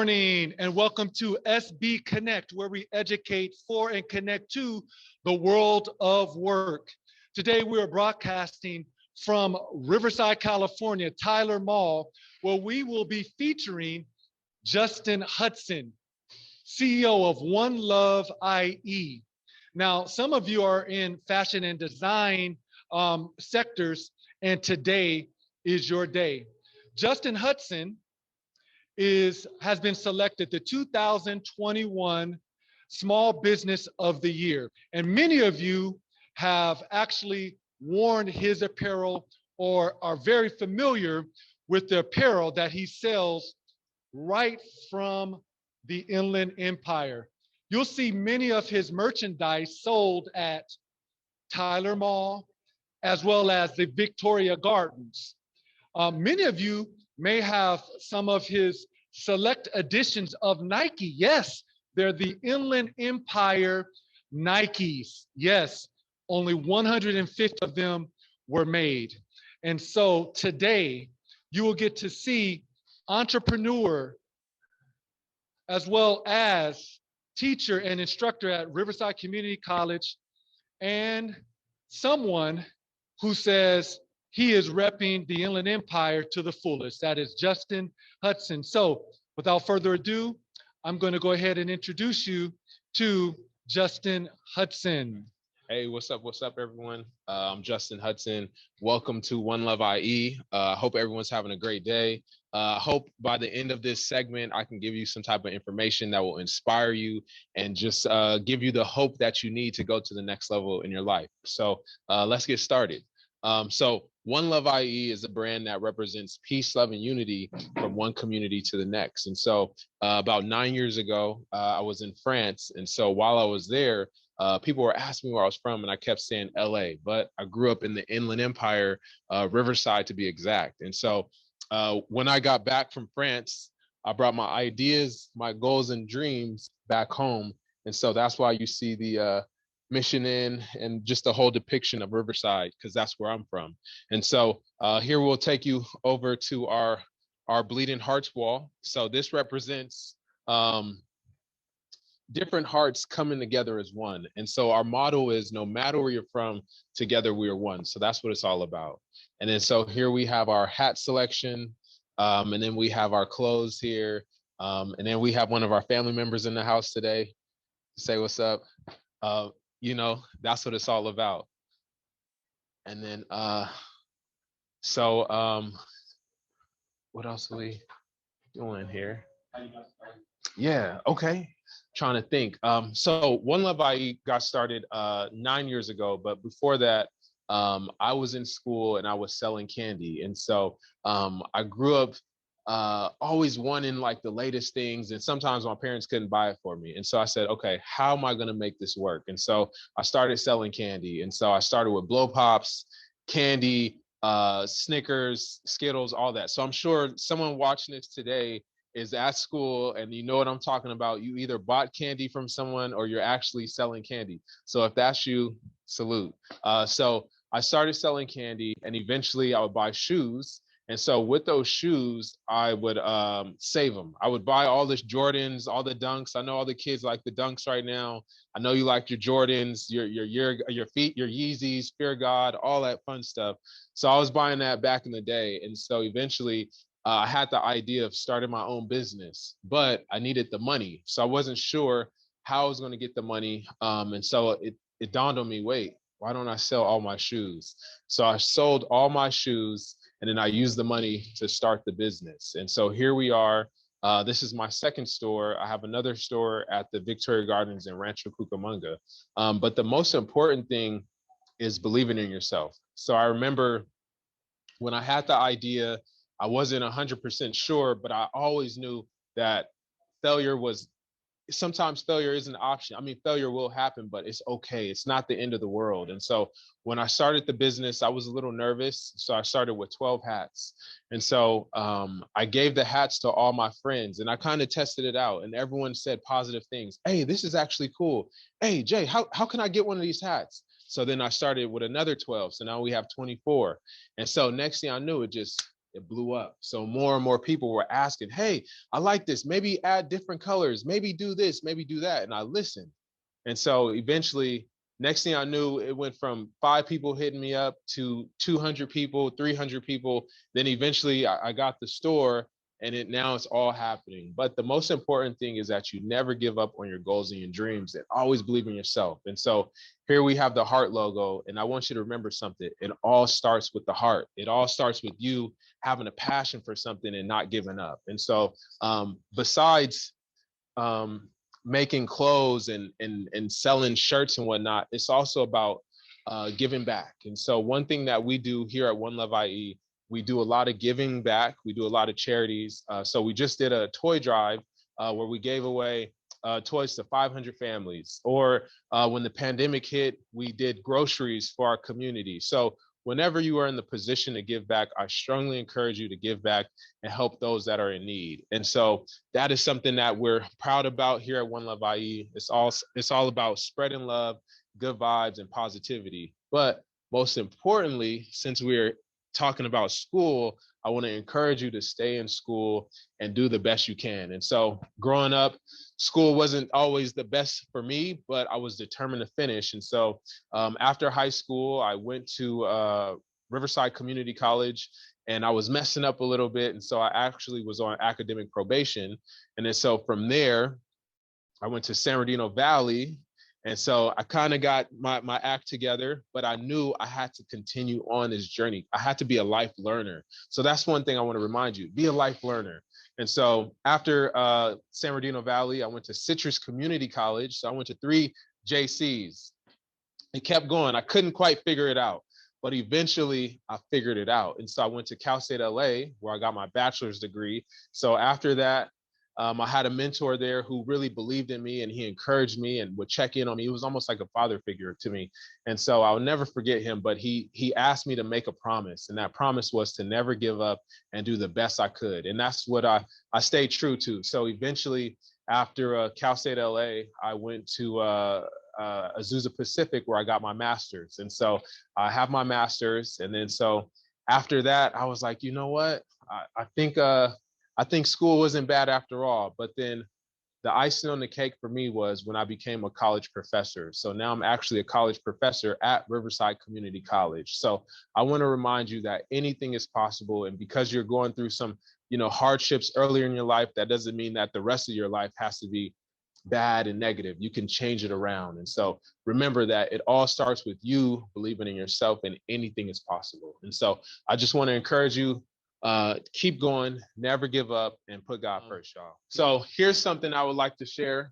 morning and welcome to SBConnect, where we educate for and connect to the world of work. Today we are broadcasting from Riverside, California, Tyler Mall, where we will be featuring Justin Hudson, CEO of 1loveIE. Now, some of you are in fashion and design sectors, and today is your day. Justin Hudson has been selected the 2021 Small Business of the Year. And many of you have actually worn his apparel or are very familiar with the apparel that he sells right from the Inland Empire. You'll see many of his merchandise sold at Tyler Mall, as well as the Victoria Gardens. Many of you may have some of his select editions of Nike. Yes, they're the Inland Empire Nikes. Yes, only 150 of them were made. And so today you will get to see entrepreneur as well as teacher and instructor at Riverside Community College, and someone who says he is repping the Inland Empire to the fullest. That is Justin Hudson. So without further ado, I'm going to go ahead and introduce you to Justin Hudson. Hey, what's up, everyone? I'm Justin Hudson. Welcome to 1loveIE. Hope everyone's having a great day. Hope by the end of this segment, I can give you some type of information that will inspire you and just give you the hope that you need to go to the next level in your life. So let's get started. So 1loveIE is a brand that represents peace, love, and unity from one community to the next. And so about 9 years ago, I was in France. And so while I was there, people were asking me where I was from, and I kept saying LA, but I grew up in the Inland Empire, Riverside to be exact. And so when I got back from France, I brought my ideas, my goals and dreams back home. And so that's why you see the mission in and just the whole depiction of Riverside, because that's where I'm from. And so here we'll take you over to our Bleeding Hearts wall. So this represents different hearts coming together as one. And so our motto is, no matter where you're from, together we are one. So that's what it's all about. And then so here we have our hat selection, and then we have our clothes here, and then we have one of our family members in the house today to say what's up. You know, that's what it's all about. And then what else are we doing here? Yeah, okay. Trying to think. So 1loveIE got started 9 years ago, but before that, I was in school and I was selling candy. And so I grew up always wanting like the latest things, and sometimes my parents couldn't buy it for me. And so I said, okay, how am I going to make this work? And so I started selling candy. And so I started with blow pops, candy, Snickers, Skittles, all that. So I'm sure someone watching this today is at school and you know what I'm talking about. You either bought candy from someone or you're actually selling candy. So if that's you, salute. So I started selling candy, and eventually I would buy shoes. And so with those shoes, I would save them. I would buy all the Jordans, all the Dunks. I know all the kids like the Dunks right now. I know you like your Jordans, your feet, your Yeezys, Fear God, all that fun stuff. So I was buying that back in the day. And so eventually I had the idea of starting my own business, but I needed the money. So I wasn't sure how I was going to get the money. And so it dawned on me, wait, why don't I sell all my shoes? So I sold all my shoes, and then I used the money to start the business. And so here we are. This is my second store. I have another store at the Victoria Gardens in Rancho Cucamonga. But the most important thing is believing in yourself. So I remember when I had the idea, I wasn't 100% sure, but I always knew that sometimes failure is an option. I mean, failure will happen, but it's okay. It's not the end of the world. And so when I started the business, I was a little nervous. So I started with 12 hats. And so I gave the hats to all my friends, and I kind of tested it out, and everyone said positive things. Hey, this is actually cool. Hey, Jay, how can I get one of these hats? So then I started with another 12. So now we have 24. And so next thing I knew, it it blew up. So more and more people were asking, hey, I like this, maybe add different colors, maybe do this, maybe do that. And I listened. And so eventually, next thing I knew, it went from 5 people hitting me up to 200 people, 300 people. Then eventually I got the store, and now it's all happening. But the most important thing is that you never give up on your goals and your dreams, and always believe in yourself. And so here we have the heart logo, and I want you to remember something. It all starts with the heart. It all starts with you having a passion for something and not giving up. And so besides making clothes and selling shirts and whatnot, it's also about giving back. And so one thing that we do here at 1loveIE, we do a lot of giving back. We do a lot of charities. So we just did a toy drive where we gave away toys to 500 families. Or when the pandemic hit, we did groceries for our community. So whenever you are in the position to give back, I strongly encourage you to give back and help those that are in need. And so that is something that we're proud about here at 1loveIE. It's all about spreading love, good vibes, and positivity. But most importantly, since we're talking about school, I want to encourage you to stay in school and do the best you can. And so growing up, school wasn't always the best for me, but I was determined to finish. And so after high school, I went to Riverside Community College, and I was messing up a little bit. And so I actually was on academic probation. And then so from there, I went to San Bernardino Valley. And so I kind of got my act together, but I knew I had to continue on this journey. I had to be a life learner. So that's one thing I want to remind you, be a life learner. And so after San Bernardino Valley, I went to Citrus Community College. So I went to 3 JCs. It kept going. I couldn't quite figure it out, but eventually I figured it out. And so I went to Cal State LA, where I got my bachelor's degree. So after that, I had a mentor there who really believed in me, and he encouraged me and would check in on me. He was almost like a father figure to me. And so I'll never forget him, but he asked me to make a promise. And that promise was to never give up and do the best I could. And that's what I stayed true to. So eventually, after Cal State LA, I went to Azusa Pacific, where I got my master's. And so I have my master's. And then so after that, I was like, you know what? I think school wasn't bad after all. But then the icing on the cake for me was when I became a college professor. So now I'm actually a college professor at Riverside Community College. So I want to remind you that anything is possible. And because you're going through some, hardships earlier in your life, that doesn't mean that the rest of your life has to be bad and negative. You can change it around. And so remember that it all starts with you believing in yourself, and anything is possible. And so I just want to encourage you, keep going, never give up, and put God first, y'all. So here's something I would like to share.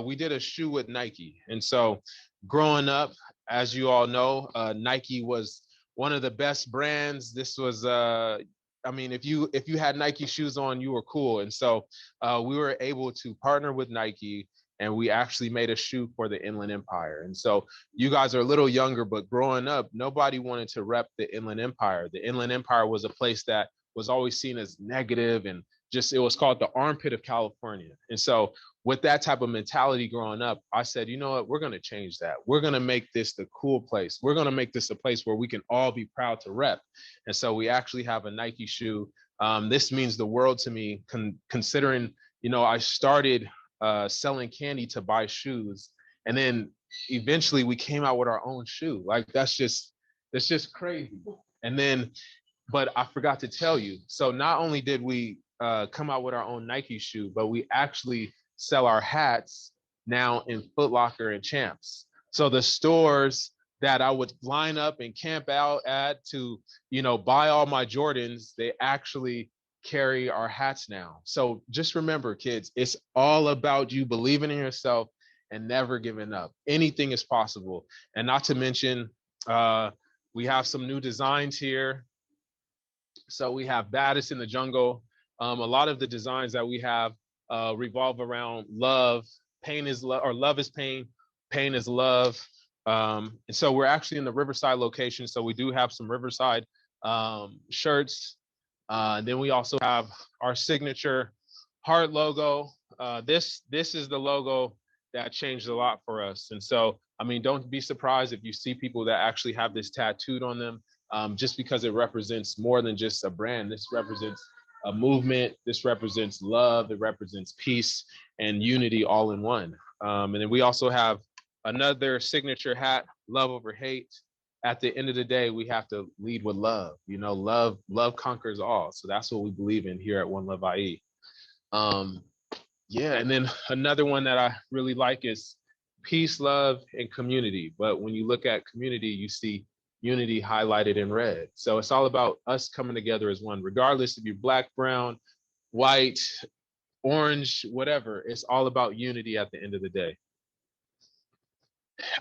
We did a shoe with Nike. And so growing up, as you all know, Nike was one of the best brands. This was, if you had Nike shoes on, you were cool. And so we were able to partner with Nike, and we actually made a shoe for the Inland Empire. And so you guys are a little younger, but growing up, nobody wanted to rep the Inland Empire. The Inland Empire was a place that was always seen as negative, and it was called the armpit of California. And so with that type of mentality growing up, I said, you know what, we're going to change that. We're going to make this the cool place. We're going to make this a place where we can all be proud to rep. And so we actually have a Nike shoe. This means the world to me, considering, I started selling candy to buy shoes. And then eventually we came out with our own shoe. Like, that's just crazy. And then, but I forgot to tell you. So not only did we come out with our own Nike shoe, but we actually sell our hats now in Footlocker and Champs. So the stores that I would line up and camp out at to, buy all my Jordans, they actually carry our hats now. So just remember, kids, it's all about you believing in yourself and never giving up. Anything is possible. And not to mention, we have some new designs here. So we have Baddest in the Jungle. A lot of the designs that we have revolve around love. Pain is love, or love is pain. Pain is love. And so we're actually in the Riverside location. So we do have some Riverside shirts. Then we also have our signature heart logo. This is the logo that changed a lot for us. And so, don't be surprised if you see people that actually have this tattooed on them. just because it represents more than just a brand. This represents a movement. This represents love. It represents peace and unity all in one. And then we also have another signature hat, love over hate. At the end of the day, we have to lead with love. You know, love conquers all. So that's what we believe in here at 1loveIE. Yeah, and then another one that I really like is peace, love, and community. But when you look at community, you see unity highlighted in red. So it's all about us coming together as one, regardless if you're black, brown, white, orange, whatever. It's all about unity at the end of the day.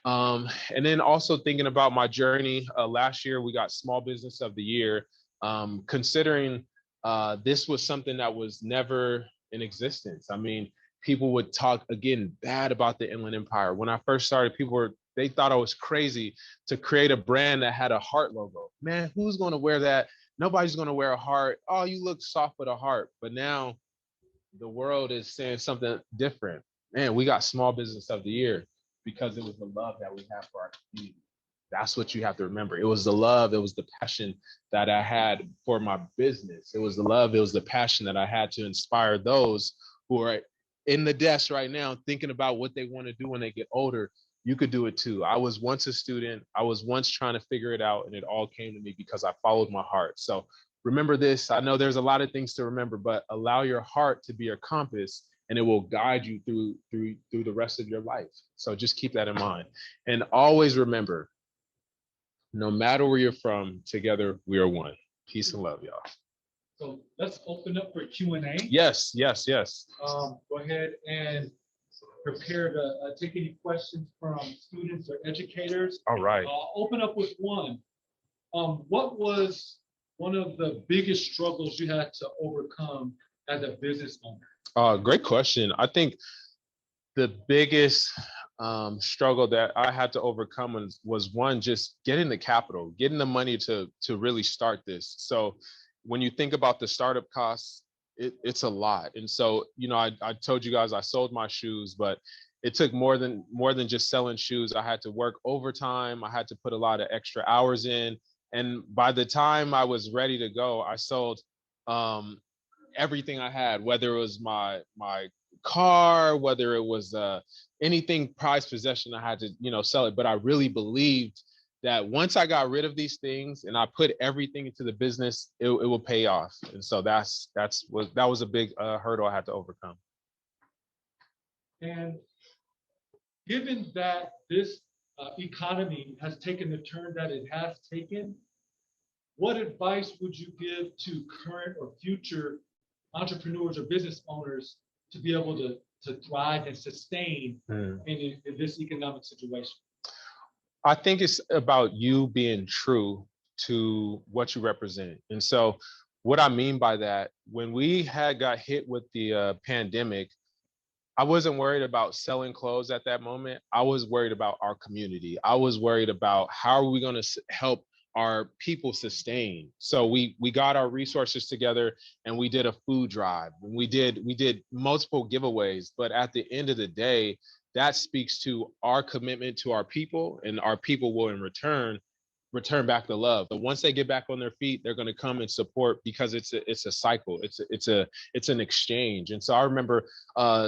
And then also thinking about my journey, last year we got Small Business of the Year. Considering this was something that was never in existence. I mean, people would talk again bad about the Inland Empire. When I first started, they thought I was crazy to create a brand that had a heart logo. Man, who's going to wear that? Nobody's going to wear a heart. Oh, you look soft with a heart. But now the world is saying something different. Man, we got Small Business of the Year because it was the love that we have for our community. That's what you have to remember. It was the love, it was the passion that I had for my business. It was the love, it was the passion that I had to inspire those who are in the desk right now thinking about what they want to do when they get older. You could do it too. I was once a student. I was once trying to figure it out, and it all came to me because I followed my heart. So remember this. I know there's a lot of things to remember, but allow your heart to be your compass, and it will guide you through the rest of your life. So just keep that in mind. And always remember, no matter where you're from, together we are one. Peace and love, y'all. So let's open up for Q&A. Yes. Go ahead and prepare to take any questions from students or educators. All right. Open up with one. What was one of the biggest struggles you had to overcome as a business owner? Great question. I think the biggest struggle that I had to overcome was one, just getting the capital, getting the money to really start this. So when you think about the startup costs, it's a lot. And so, you know, I told you guys I sold my shoes, but it took more than just selling shoes. I had to work overtime. I had to put a lot of extra hours in. And by the time I was ready to go, I sold everything I had, whether it was my car, whether it was anything prized possession, I had to, you know, sell it. But I really believed that once I got rid of these things and I put everything into the business, it will pay off. And so that was a big hurdle I had to overcome. And given that this economy has taken the turn that it has taken, what advice would you give to current or future entrepreneurs or business owners to be able to thrive and sustain in this economic situation? I think it's about you being true to what you represent. And so what I mean by that, when we got hit with the pandemic, I wasn't worried about selling clothes at that moment. I was worried about our community. I was worried about how are we going to help our people sustain. So we got our resources together and we did a food drive. And we did multiple giveaways. But at the end of the day, that speaks to our commitment to our people, and our people will in return back the love. But once they get back on their feet, they're going to come and support, because it's a cycle. It's an exchange. And so I remember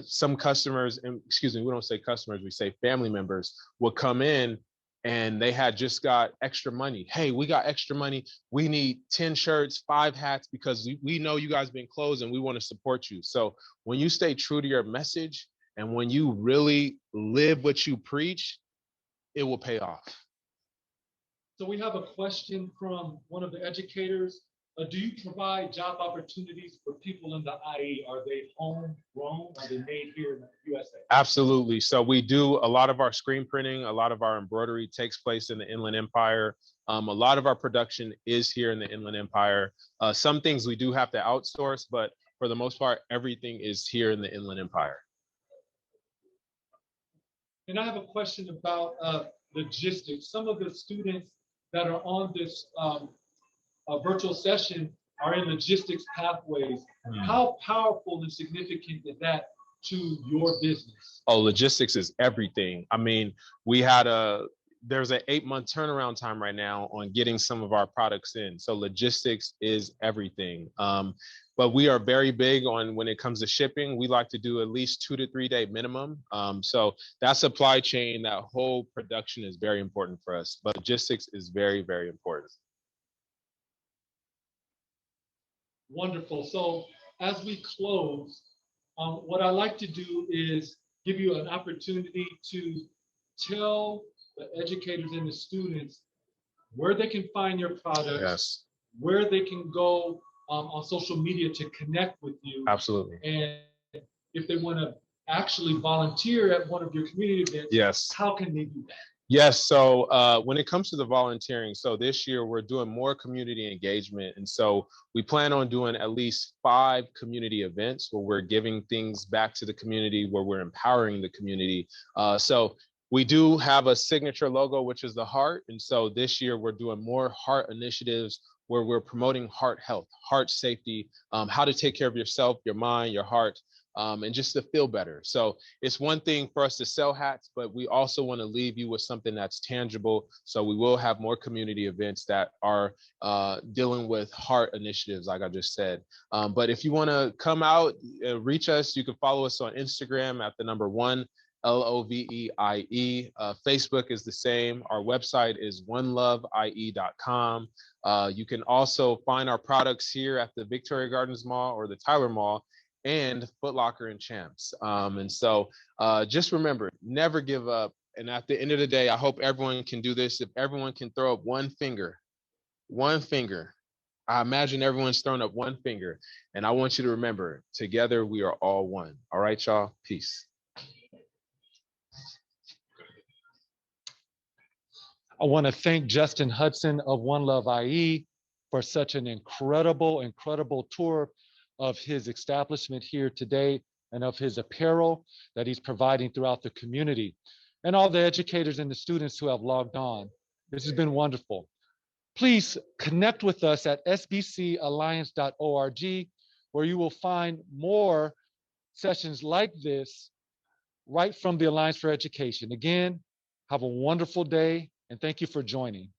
some customers, and excuse me, we don't say customers, we say family members, will come in and they had just got extra money. Hey, we got extra money. We need 10 shirts, 5 hats, because we know you guys been closed and we want to support you. So when you stay true to your message and when you really live what you preach, it will pay off. So we have a question from one of the educators. Do you provide job opportunities for people in the IE? Are they homegrown? Are they made here in the USA? Absolutely. So we do a lot of our screen printing, a lot of our embroidery takes place in the Inland Empire. A lot of our production is here in the Inland Empire. Some things we do have to outsource, but for the most part, everything is here in the Inland Empire. And I have a question about logistics. Some of the students that are on this virtual session are in logistics pathways. How powerful and significant is that to your business? Oh, logistics is everything. I mean, we had there's an 8-month turnaround time right now on getting some of our products in. So logistics is everything. But we are very big on when it comes to shipping. We like to do at least 2 to 3 day minimum. So that supply chain, that whole production is very important for us. But logistics is very, very important. Wonderful. So as we close, what I like to do is give you an opportunity to tell the educators and the students where they can find your products, Yes, where they can go on social media to connect with you, absolutely. and if they want to actually volunteer at one of your community events, Yes. how can they do that? Yes. So when it comes to the volunteering, so this year we're doing more community engagement. And so we plan on doing at least 5 community events where we're giving things back to the community, where we're empowering the community. So we do have a signature logo, which is the heart. And so this year we're doing more heart initiatives where we're promoting heart health, heart safety, how to take care of yourself, your mind, your heart, and just to feel better. So it's one thing for us to sell hats, but we also want to leave you with something that's tangible. So we will have more community events that are dealing with heart initiatives, like I just said. But if you want to come out, reach us, you can follow us on Instagram at the number 1loveIE. Facebook is the same. Our website is 1loveIE.com. You can also find our products here at the Victoria Gardens Mall or the Tyler Mall, and Footlocker and Champs. And so just remember, never give up. And at the end of the day, I hope everyone can do this. If everyone can throw up one finger, I imagine everyone's throwing up one finger. And I want you to remember, together we are all one. All right, y'all. Peace. I want to thank Justin Hudson of 1loveIE for such an incredible tour of his establishment here today and of his apparel that he's providing throughout the community, and all the educators and the students who have logged on. This has been wonderful. Please connect with us at sbcalliance.org, where you will find more sessions like this right from the Alliance for Education. Again, have a wonderful day, and thank you for joining.